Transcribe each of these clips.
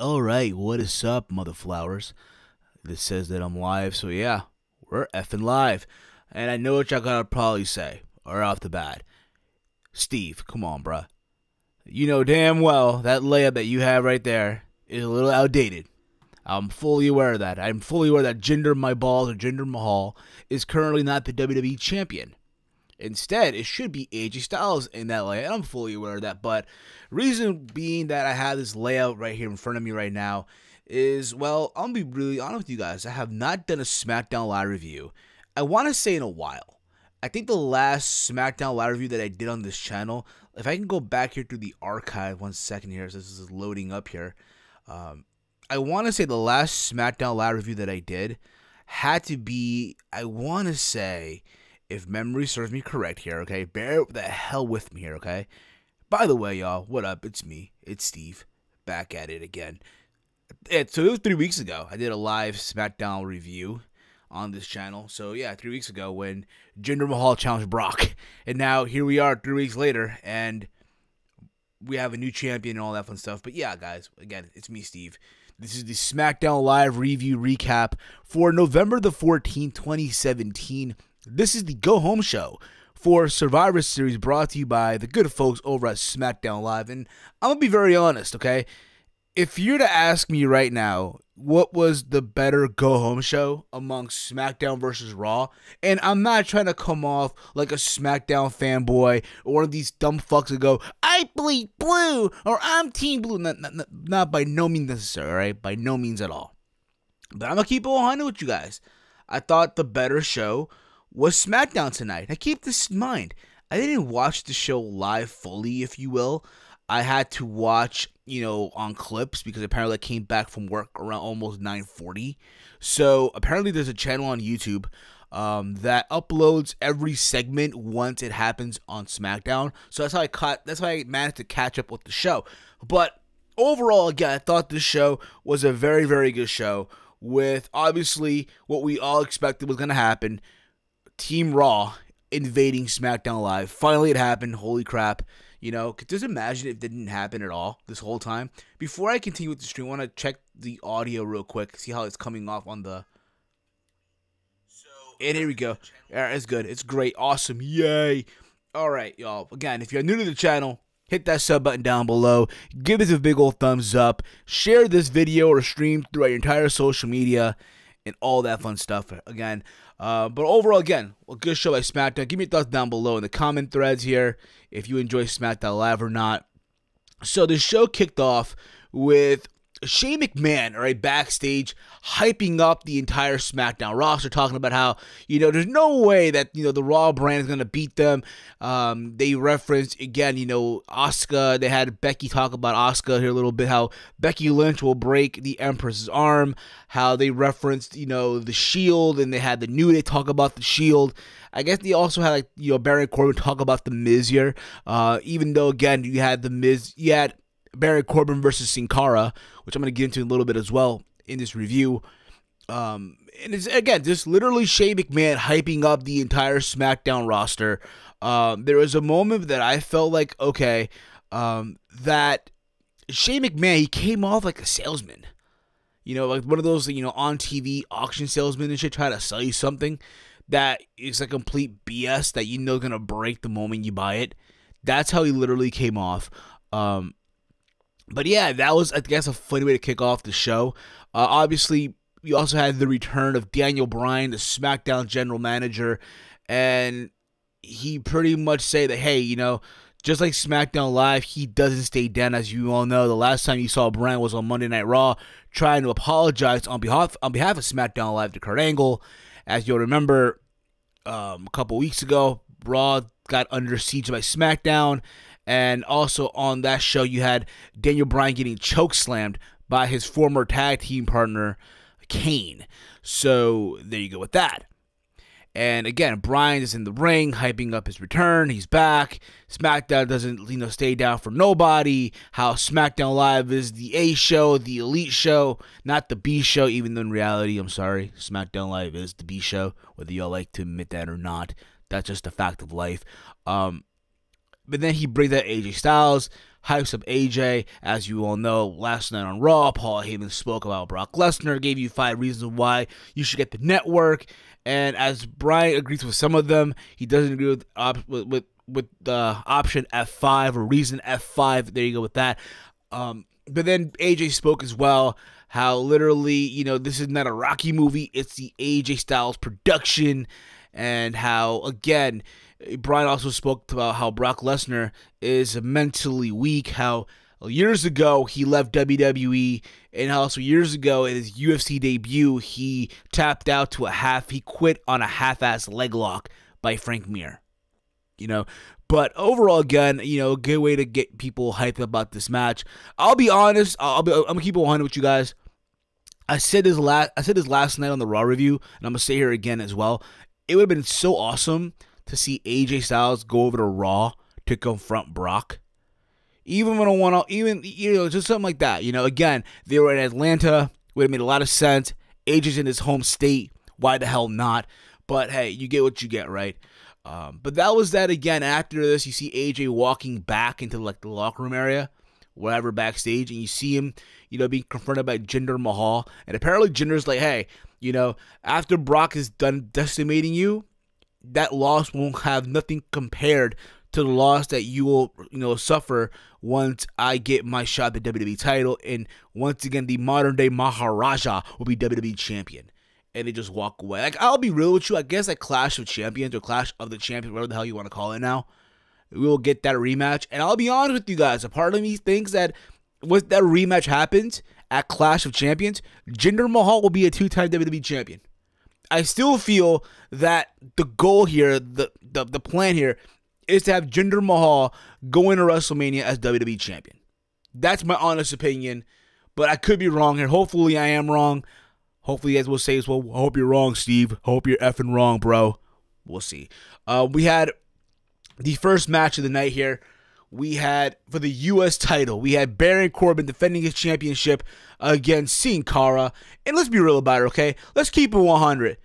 Alright, what is up, mother flowers? This says that I'm live, so yeah, we're effing live. And I know what y'all gotta probably say, or off the bat. Steve, come on, bruh. You know damn well that layup that you have right there is a little outdated. I'm fully aware of that. I'm fully aware that Jinder Mahal or Jinder Mahal is currently not the WWE champion. Instead, it should be AJ Styles in that layout. I'm fully aware of that. But reason being that I have this layout right here in front of me right now is, well, I'm going to be really honest with you guys. I have not done a SmackDown Live review. I want to say in a while. I think the last SmackDown Live review that I did on this channel, if I can go back here through the archive, 1 second here, so this is loading up here. I want to say the last SmackDown Live review that I did had to be, I want to say, if memory serves me correct here, okay? Bear the hell with me here, okay? By the way, y'all, what up? It's me. It's Steve. Back at it again. So it was 3 weeks ago. I did a live SmackDown review on this channel. So yeah, 3 weeks ago when Jinder Mahal challenged Brock. And now here we are 3 weeks later, and we have a new champion and all that fun stuff. But yeah, guys, again, it's me, Steve. This is the SmackDown Live review recap for November the 14th, 2017. This is the Go Home Show for Survivor Series, brought to you by the good folks over at SmackDown Live. And I'm going to be very honest, okay? If you're to ask me right now, what was the better Go Home Show amongst SmackDown versus Raw? And I'm not trying to come off like a SmackDown fanboy or one of these dumb fucks that go, I bleed blue, or I'm Team Blue. Not by no means necessary, all right? By no means at all. But I'm going to keep it 100 with you guys. I thought the better show was SmackDown tonight. Now keep this in mind. I didn't watch the show live fully, if you will. I had to watch, on clips because apparently I came back from work around almost 9:40. So apparently there's a channel on YouTube that uploads every segment once it happens on SmackDown. So that's how I managed to catch up with the show. But overall, again, I thought this show was a very, very good show with obviously what we all expected was going to happen. Team Raw invading SmackDown Live. Finally, it happened. Holy crap. Just imagine if it didn't happen at all this whole time. Before I continue with the stream, I want to check the audio real quick, see how it's coming off on the... And here we go. Alright, it's good. It's great. Awesome. Yay. Alright, y'all. Again, if you're new to the channel, hit that sub button down below. Give us a big old thumbs up. Share this video or stream throughout your entire social media and all that fun stuff. Again, but overall, again, a good show by SmackDown. Give me your thoughts down below in the comment threads here if you enjoy SmackDown Live or not. So the show kicked off with Shane McMahon, all right, backstage, hyping up the entire SmackDown roster, talking about how, there's no way that, the Raw brand is going to beat them. They referenced, again, Asuka. They had Becky talk about Asuka here a little bit, how Becky Lynch will break the Empress's arm, how they referenced, the Shield, and they had the New Day talk about the Shield. I guess they also had, Baron Corbin talk about the Miz here, even though, again, you had the Miz, you had Baron Corbin versus Sin Cara, which I'm going to get into in a little bit as well in this review. And it's, again, just literally Shane McMahon hyping up the entire SmackDown roster. There was a moment that I felt like, okay, that Shane McMahon, he came off like a salesman. Like one of those, on TV auction salesmen and shit, trying to sell you something that is a complete BS that is going to break the moment you buy it. That's how he literally came off. But yeah, that was, I guess, a funny way to kick off the show. Obviously, we also had the return of Daniel Bryan, the SmackDown general manager, and he pretty much said that, hey, just like SmackDown Live, he doesn't stay down. As you all know, the last time you saw Bryan was on Monday Night Raw, trying to apologize on behalf of SmackDown Live to Kurt Angle. As you'll remember, a couple weeks ago, Raw got under siege by SmackDown. And also on that show, you had Daniel Bryan getting chokeslammed by his former tag team partner, Kane. So there you go with that. And again, Bryan is in the ring, hyping up his return. He's back. SmackDown doesn't, stay down for nobody. How SmackDown Live is the A show, the elite show, not the B show. Even though in reality, I'm sorry, SmackDown Live is the B show, whether y'all like to admit that or not. That's just a fact of life. But then he brings out AJ Styles, hypes up AJ. As you all know, last night on Raw, Paul Heyman spoke about Brock Lesnar, gave you 5 reasons why you should get the network. And as Brian agrees with some of them, he doesn't agree with option F5 or reason F5. There you go with that. But then AJ spoke as well, how literally, this is not a Rocky movie, it's the AJ Styles production, and how, again, Brian also spoke about how Brock Lesnar is mentally weak, how years ago he left WWE, and how also years ago in his UFC debut, he tapped out to he quit on a half-ass leg lock by Frank Mir. But overall, again, a good way to get people hyped about this match. I'll be honest. I'm gonna keep it 100 with you guys. I said this last night on the Raw review, and I'm gonna say here again as well. It would have been so awesome to see AJ Styles go over to Raw to confront Brock. Even when just something like that. Again, they were in Atlanta. Would have made a lot of sense. AJ's in his home state. Why the hell not? But hey, you get what you get, right? But that was that. Again, after this, you see AJ walking back into the locker room area, wherever backstage, and you see him, being confronted by Jinder Mahal. And apparently Jinder's like, hey, after Brock is done decimating you, that loss won't have nothing compared to the loss that you will, suffer once I get my shot at the WWE title. And once again, the modern day Maharaja will be WWE champion. And they just walk away. Like, I'll be real with you. I guess Clash of Champions or Clash of the Champions, whatever the hell you want to call it now, we will get that rematch. And I'll be honest with you guys. A part of me thinks that once that rematch happens at Clash of Champions, Jinder Mahal will be a 2-time WWE champion. I still feel that the goal here, the plan here, is to have Jinder Mahal go into WrestleMania as WWE champion. That's my honest opinion. But I could be wrong here. Hopefully I am wrong. Hopefully you guys will say as well, I hope you're wrong, Steve. I hope you're effing wrong, bro. We'll see. We had the first match of the night here. We had, for the U.S. title, we had Baron Corbin defending his championship against Sin Cara. And let's be real about it, okay? Let's keep it 100.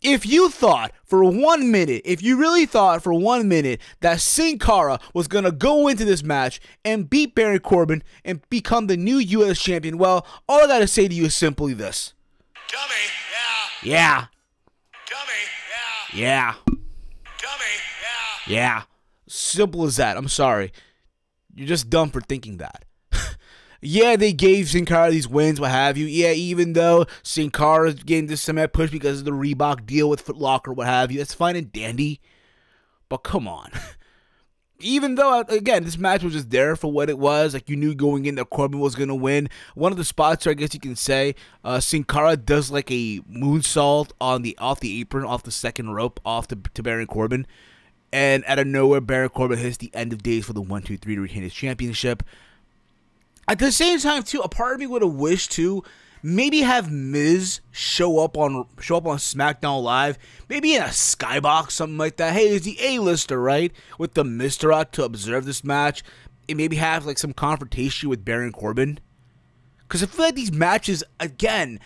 If you thought for 1 minute, if you really thought for 1 minute that Sin Cara was going to go into this match and beat Baron Corbin and become the new U.S. champion, well, all I got to say to you is simply this. Dummy, yeah. Yeah. Dummy, yeah. Yeah. Dummy, yeah. Yeah. Simple as that. I'm sorry. You're just dumb for thinking that. Yeah, they gave Sin Cara these wins, what have you. Yeah, even though Sin Cara is getting this semi-push because of the Reebok deal with Foot Locker, what have you. That's fine and dandy. But come on. Even though, again, this match was just there for what it was. Like, you knew going in that Corbin was going to win. One of the spots, I guess you can say, Sin Cara does like a moonsault off the apron, off the second rope, off to Baron Corbin. And out of nowhere, Baron Corbin hits the end of days for the 1-2-3 to retain his championship. At the same time, too, a part of me would have wished to maybe have Miz show up on SmackDown Live, maybe in a skybox, something like that. Hey, he's the A-lister, right? With the Mister out to observe this match, and maybe have like some confrontation with Baron Corbin. Because I feel like these matches, again,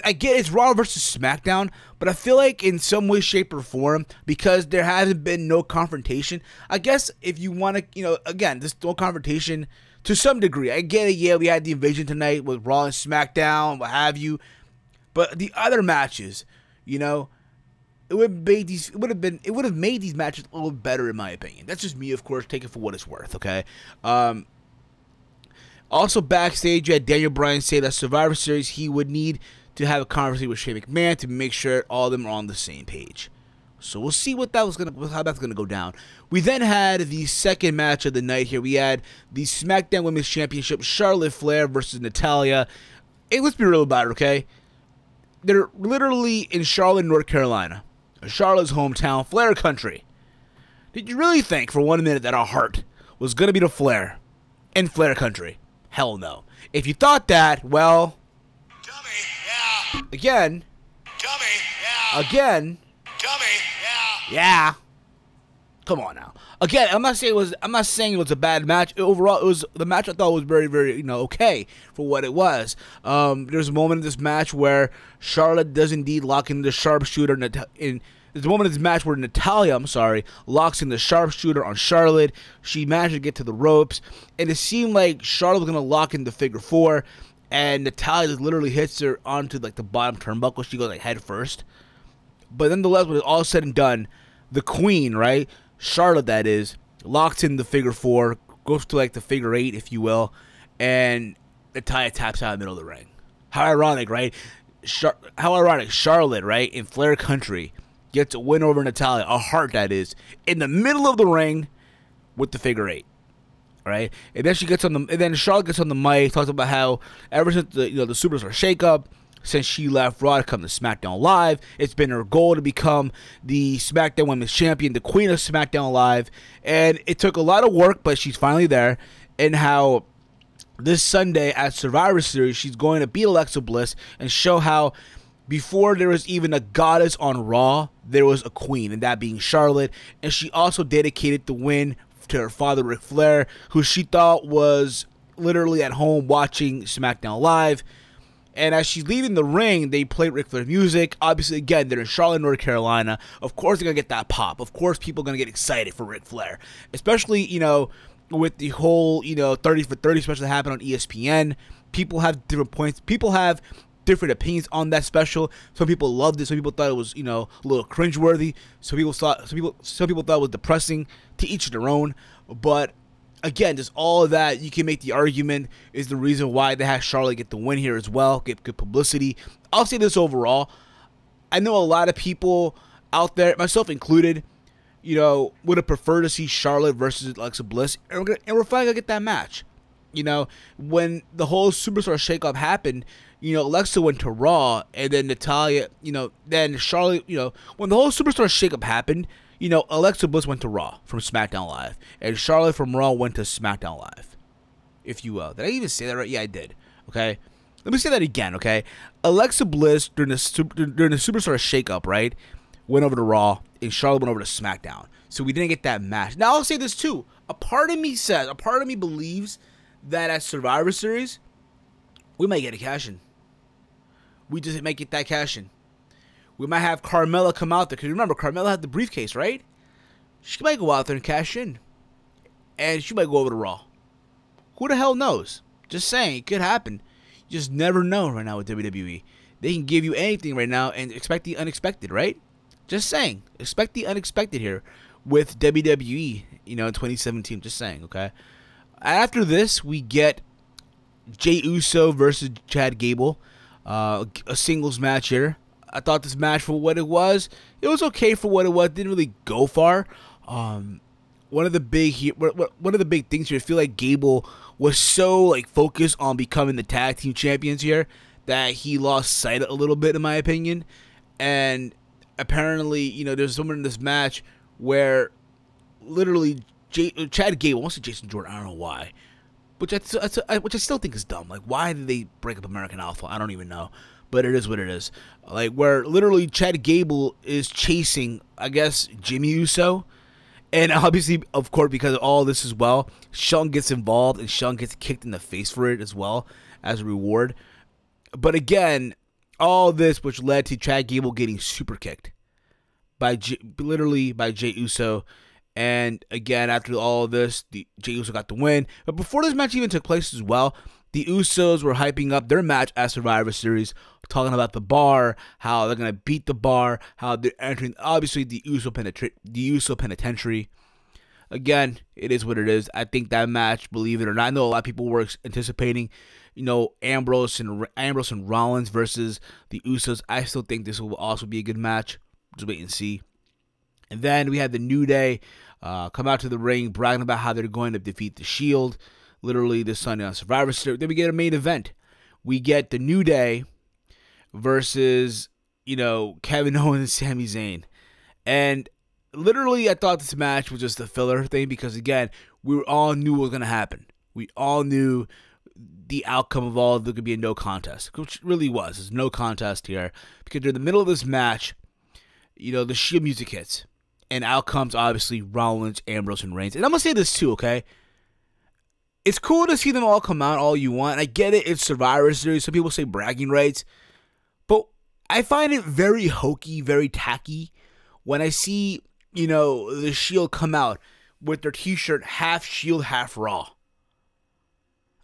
I get it's Raw versus SmackDown, but I feel like in some way, shape, or form, because there hasn't been no confrontation, I guess if you want to, again, this no confrontation to some degree. I get it, yeah, we had the invasion tonight with Raw and SmackDown, what have you, but the other matches, it would have made these matches a little better in my opinion. That's just me, of course, take it for what it's worth, okay? Also backstage, you had Daniel Bryan say that Survivor Series, he would need to have a conversation with Shane McMahon to make sure all of them are on the same page. So we'll see how that's gonna go down. We then had the second match of the night here. We had the SmackDown Women's Championship, Charlotte Flair versus Natalya. Hey, let's be real about it, okay? They're literally in Charlotte, North Carolina, Charlotte's hometown, Flair country. Did you really think for 1 minute that our heart was gonna be to Flair in Flair country? Hell no. If you thought that, well, Dummy, yeah. Again. Dummy, yeah. Again. Dummy, yeah. Yeah. Come on now. Again, I'm not saying it was a bad match. Overall, it was the match I thought was very, very, okay for what it was. There's a moment in this match where Charlotte does indeed lock in the sharpshooter in there's a moment in this match where Natalya, locks in the sharpshooter on Charlotte. She managed to get to the ropes, and it seemed like Charlotte was going to lock in the figure four, and Natalya just literally hits her onto like the bottom turnbuckle. She goes like head first. But nonetheless, when it's all said and done, the queen, right, Charlotte that is, locks in the figure four, goes to like the figure eight, if you will, and Natalya taps out in the middle of the ring. How ironic, right? How ironic. Charlotte, right, in Flair country, gets a win over Natalya, a heart that is, in the middle of the ring with the figure eight. Right? And then Charlotte gets on the mic, talks about how ever since the Superstar shakeup, since she left Raw to come to SmackDown Live, it's been her goal to become the SmackDown Women's Champion, the Queen of SmackDown Live. And it took a lot of work, but she's finally there. And how this Sunday at Survivor Series, she's going to beat Alexa Bliss and show how before there was even a goddess on Raw, there was a queen, and that being Charlotte. And she also dedicated the win to her father, Ric Flair, who she thought was literally at home watching SmackDown Live. And as she's leaving the ring, they play Ric Flair music. Obviously, again, they're in Charlotte, North Carolina. Of course, they're going to get that pop. Of course, people are going to get excited for Ric Flair. Especially, with the whole, 30 for 30 special that happened on ESPN. People have different points. People have different opinions on that special. Some people loved it. Some people thought it was, a little cringeworthy. Some people thought it was depressing. To each their own. But again, just all of that, you can make the argument is the reason why they had Charlotte get the win here as well, get good publicity. I'll say this overall. I know a lot of people out there, myself included, would have preferred to see Charlotte versus Alexa Bliss, and we're finally going to get that match. When the whole Superstar shakeup happened, Alexa went to Raw, and then Natalya, then Charlotte, when the whole Superstar shakeup happened, Alexa Bliss went to Raw from SmackDown Live, and Charlotte from Raw went to SmackDown Live, if you will. Did I even say that right? Yeah, I did. Okay, let me say that again. Okay, Alexa Bliss during the Superstar shakeup, right, went over to Raw, and Charlotte went over to SmackDown. So we didn't get that match. Now I'll say this too. A part of me believes that at Survivor Series, we might get a cash in. We just might get that cash in. We might have Carmella come out there. Because remember, Carmella had the briefcase, right? She might go out there and cash in. And she might go over to Raw. Who the hell knows? Just saying, it could happen. You just never know right now with WWE. They can give you anything right now and expect the unexpected, right? Just saying. Expect the unexpected here with WWE, in 2017. Just saying, okay? After this, we get Jey Uso versus Chad Gable. A singles match here. I thought this match, for what it was okay for what it was. Didn't really go far. One of the big things here, I feel like Gable was so focused on becoming the tag team champions here that he lost sight a little bit, in my opinion. And apparently, there's someone in this match where literally Chad Gable wants to Jason Jordan. I don't know why, which I still think is dumb. Why did they break up American Alpha? I don't even know. But it is what it is. Where literally Chad Gable is chasing, I guess, Jimmy Uso. And obviously, of course, because of all this as well, Shawn gets involved and Shawn gets kicked in the face for it as well as a reward. But again, all this which led to Chad Gable getting super kicked by Jey Uso. And again, after all of this, Jey Uso got the win. But before this match even took place as well, the Usos were hyping up their match at Survivor Series, talking about the bar, how they're going to beat the bar, how they're entering, obviously, the Uso Penitentiary. Again, it is what it is. I think that match, believe it or not, I know a lot of people were anticipating, Ambrose and Rollins versus the Usos. I still think this will also be a good match. Just wait and see. And then we had the New Day come out to the ring, bragging about how they're going to defeat the Shield, literally this Sunday on Survivor Series. Then we get a main event. We get the New Day versus, Kevin Owens and Sami Zayn. And literally, I thought this match was just a filler thing because, again, we all knew what was going to happen. We all knew the outcome of all of it could be a no contest, which really was. There's no contest here because during the middle of this match, the Shield music hits. And out comes, obviously, Rollins, Ambrose, and Reigns. And I'm going to say this too, okay? It's cool to see them all come out all you want. I get it. It's Survivor Series. Some people say bragging rights. But I find it very hokey, very tacky when I see, the Shield come out with their t-shirt half Shield, half Raw.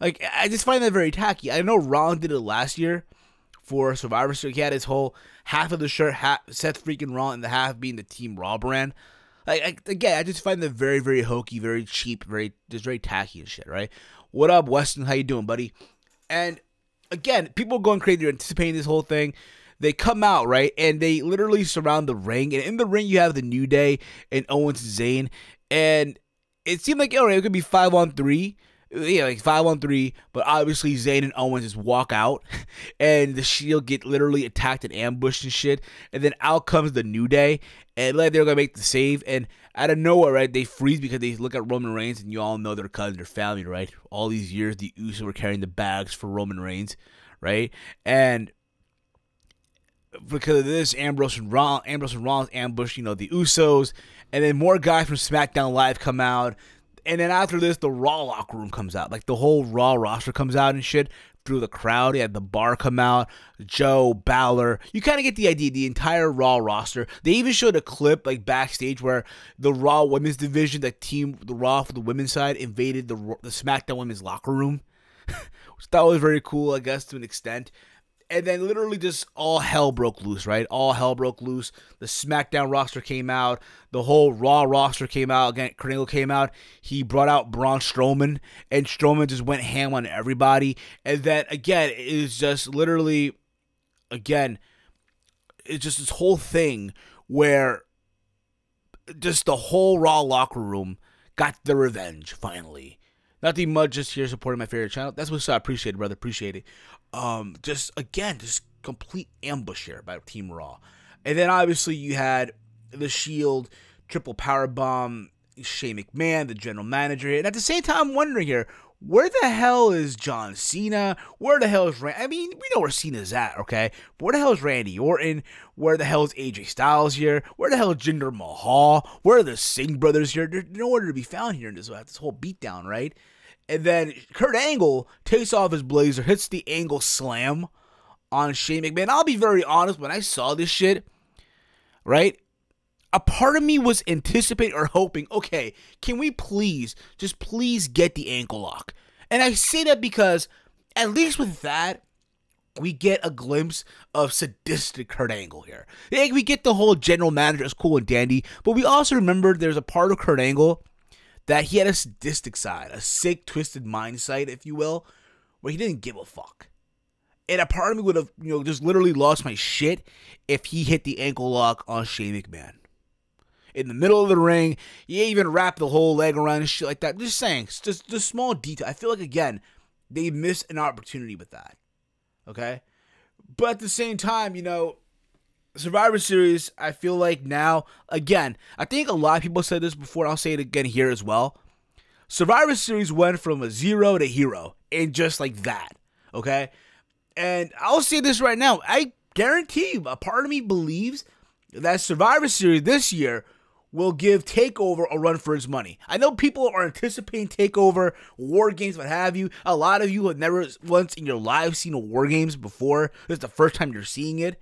Like, I just find that very tacky. I know Rollins did it last year for Survivor Series. He had his whole half of the shirt, Seth freaking Raw, and the half being the Team Raw brand. Again, I just find that very, very hokey, very cheap, very tacky and shit, right? What up, Weston? How you doing, buddy? And again, people are going crazy. They're anticipating this whole thing. They come out, right, and they literally surround the ring. And in the ring, you have the New Day and Owens and Zayn. And it seemed like, it could be 5-on-3. Yeah, like 5-on-3, but obviously Zayn and Owens just walk out, and the Shield get literally attacked and ambushed and shit, and then out comes the New Day, and like they're gonna make the save, and out of nowhere, right, they freeze because they look at Roman Reigns, and you all know they're cousins, they're family, right? All these years, the Usos were carrying the bags for Roman Reigns, right? And because of this, Ambrose and Rollins ambush, the Usos, and then more guys from SmackDown Live come out. And then after this, the Raw locker room comes out. Like, the whole Raw roster comes out and shit through the crowd. You had the Bar come out, Joe, Balor. You kind of get the idea, the entire Raw roster. They even showed a clip, like, backstage where the Raw women's division, the Raw for the women's side, invaded the SmackDown women's locker room. Which I thought was very cool, I guess, to an extent. And then literally just all hell broke loose, right? All hell broke loose. The SmackDown roster came out. The whole Raw roster came out. Again, Kurt Angle came out. He brought out Braun Strowman. And Strowman just went ham on everybody. And then, again, it is just literally, again, it's just this whole thing where just the whole Raw locker room got the revenge, finally. Nothing much, just here supporting my favorite channel. That's what's I appreciate it, brother. Appreciate it. Just complete ambush here by Team Raw. And then obviously you had the Shield, triple powerbomb, Shane McMahon, the general manager. And at the same time, I'm wondering here, where the hell is John Cena? Where the hell is Randy? I mean, we know where Cena's at, okay? But where the hell is Randy Orton? Where the hell is AJ Styles here? Where the hell is Jinder Mahal? Where are the Singh brothers here? There's nowhere to be found here in this whole beatdown, right? And then Kurt Angle takes off his blazer, hits the Angle slam on Shane McMahon. I'll be very honest, when I saw this shit, right, a part of me was anticipating or hoping, okay, can we please get the ankle lock? And I say that because at least with that, we get a glimpse of sadistic Kurt Angle here. We get the whole general manager as cool and dandy, but we also remember there's a part of Kurt Angle that he had a sadistic side, a sick, twisted mindset, if you will, where he didn't give a fuck. And a part of me would have, just literally lost my shit if he hit the ankle lock on Shane McMahon. In the middle of the ring, he even wrapped the whole leg around and shit like that. Just saying, just small detail. I feel like, again, they missed an opportunity with that. Okay? But at the same time, Survivor Series, I feel like now, again, I think a lot of people said this before, and I'll say it again here as well. Survivor Series went from a 0 to hero, and just like that, okay? And I'll say this right now, I guarantee you, a part of me believes that Survivor Series this year will give TakeOver a run for its money. I know people are anticipating TakeOver, War Games, what have you. A lot of you have never once in your life seen a War Games before. This is the first time you're seeing it.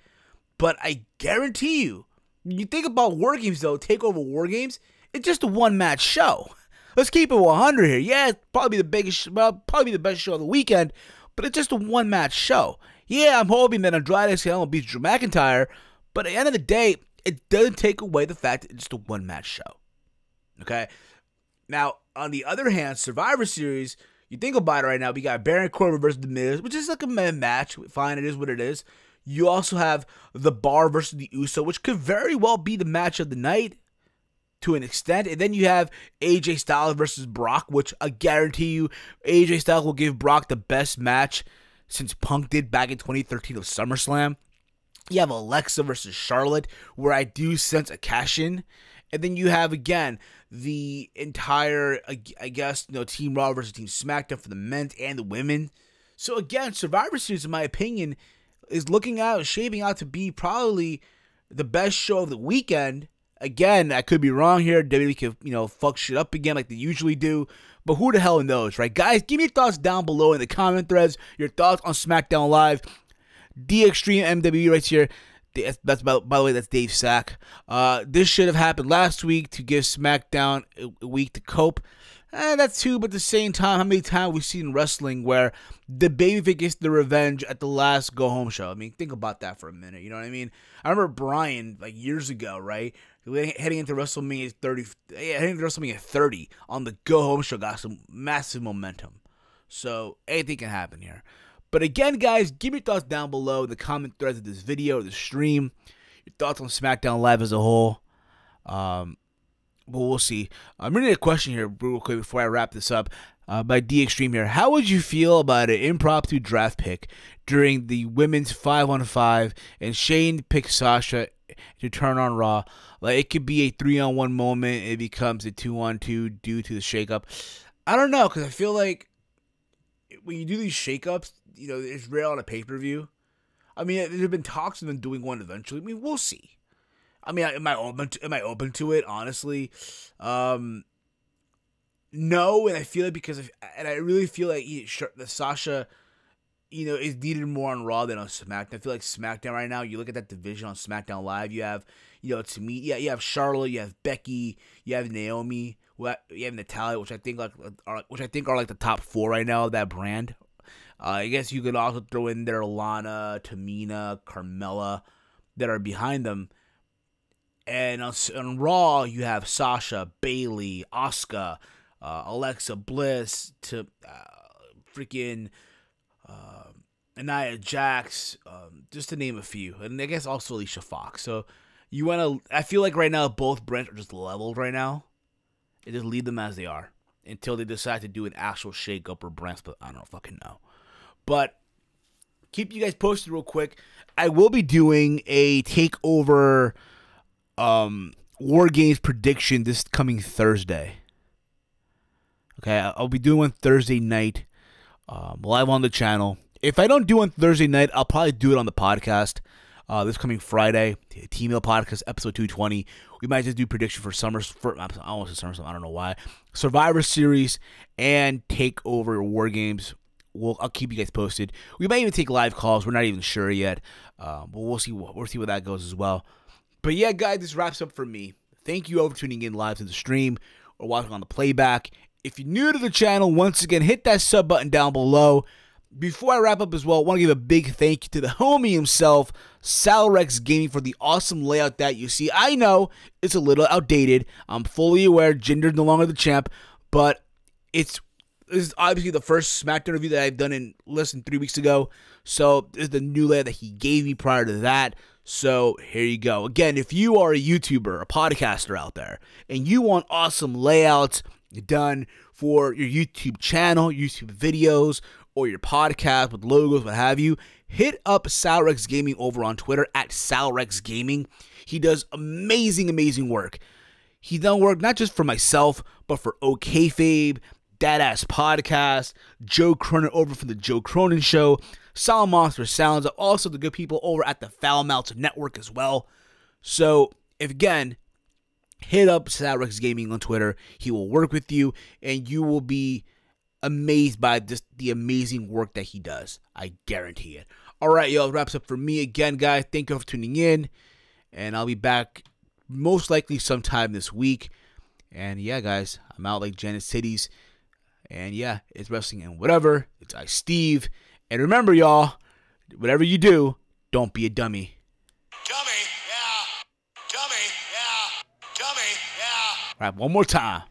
But I guarantee you, when you think about War Games though, TakeOver War Games, it's just a one-match show. Let's keep it 100 here. Yeah, it's probably the the best show of the weekend, but it's just a one-match show. Yeah, I'm hoping that Andrade Cien beats Drew McIntyre, but at the end of the day, it doesn't take away the fact that it's just a one-match show. Okay? Now, on the other hand, Survivor Series, you think about it right now, we got Baron Corbin versus The Miz, which is like a men match. Fine, it is what it is. You also have The Bar versus the Uso, which could very well be the match of the night to an extent. And then you have AJ Styles versus Brock, which I guarantee you AJ Styles will give Brock the best match since Punk did back in 2013 of SummerSlam. You have Alexa versus Charlotte, where I do sense a cash-in. And then you have, again, the entire, I guess, Team Raw versus Team SmackDown for the men and the women. So, again, Survivor Series, in my opinion, is shaping out to be probably the best show of the weekend. Again, I could be wrong here. WWE could, fuck shit up again like they usually do. But who the hell knows, right? Guys, give me your thoughts down below in the comment threads. Your thoughts on SmackDown Live. The Extreme MWE right here. That's by the way, that's Dave Sack. This should have happened last week to give SmackDown a week to cope. That's too, but at the same time, how many times we've seen in wrestling where the babyface gets the revenge at the last go-home show? I mean, think about that for a minute. You know what I mean? I remember Bryan, like, years ago, right? Heading into WrestleMania 30 on the go-home show got some massive momentum. So, anything can happen here. But again, guys, give me your thoughts down below in the comment threads of this video or the stream. Your thoughts on SmackDown Live as a whole. But we'll see. I'm reading a question here real quick before I wrap this up by D Extreme here. How would you feel about an impromptu draft pick during the women's 5-on-5 and Shane picks Sasha to turn on Raw? Like, it could be a 3-on-1 moment. It becomes a 2-on-2 due to the shakeup. I don't know, because I feel like when you do these shakeups, you know, it's rare on a pay-per-view. I mean, there have been talks of them doing one eventually. I mean, we'll see. I mean, am I open to it? Honestly, no. And I feel like I really feel like the Sasha, you know, is needed more on Raw than on SmackDown. I feel like SmackDown right now, you look at that division on SmackDown Live, you have, you know, to me, you have Charlotte, you have Becky, you have Naomi, you have Natalya, which I think are like the top 4 right now of that brand. I guess you could also throw in there Lana, Tamina, Carmella that are behind them. And on Raw, you have Sasha, Bayley, Asuka, Alexa Bliss, to freaking Nia Jax, just to name a few. And I guess also Alicia Fox. So you want to, I feel like right now both brands are just leveled right now. And just leave them as they are until they decide to do an actual shake-up or brand split. I don't fucking know. But keep you guys posted real quick. I will be doing a takeover War Games prediction this coming Thursday. Okay, I'll be doing one Thursday night, live on the channel. If I don't do one Thursday night, I'll probably do it on the podcast. This coming Friday, T-Mail Podcast, episode 220. We might just do prediction for I almost said SummerSlam, I don't know why. Survivor Series and Takeover War Games. I'll keep you guys posted. We might even take live calls. We're not even sure yet, but we'll see where that goes as well. But yeah, guys, this wraps up for me. Thank you all for tuning in live to the stream or watching on the playback. If you're new to the channel, once again, hit that sub button down below. Before I wrap up as well, I want to give a big thank you to the homie himself, Salrex Gaming, for the awesome layout that you see. I know it's a little outdated. I'm fully aware Jinder's no longer the champ, but this is obviously the first SmackDown review that I've done in less than 3 weeks ago. So this is the new layout that he gave me prior to that. So here you go. Again, if you are a YouTuber, a podcaster out there, and you want awesome layouts done for your YouTube channel, YouTube videos, or your podcast with logos, what have you, hit up Salrex Gaming over on Twitter at Salrex Gaming. He does amazing, amazing work. He's done work not just for myself, but for OKFabe, Dadass Podcast, Joe Cronin over from the Joe Cronin Show, Sound Monster Sounds, also the good people over at the Foul Mouths Network as well. So, if again, hit up Salrex Gaming on Twitter. He will work with you, and you will be amazed by just the amazing work that he does. I guarantee it. All right, y'all, wraps up for me again, guys. Thank you for tuning in, and I'll be back most likely sometime this week. And yeah, guys, I'm out like Janet Cities. And yeah, it's wrestling and whatever. It's I, Steve. And remember, y'all, whatever you do, don't be a dummy. Dummy, yeah. Dummy, yeah. Dummy, yeah. All right, one more time.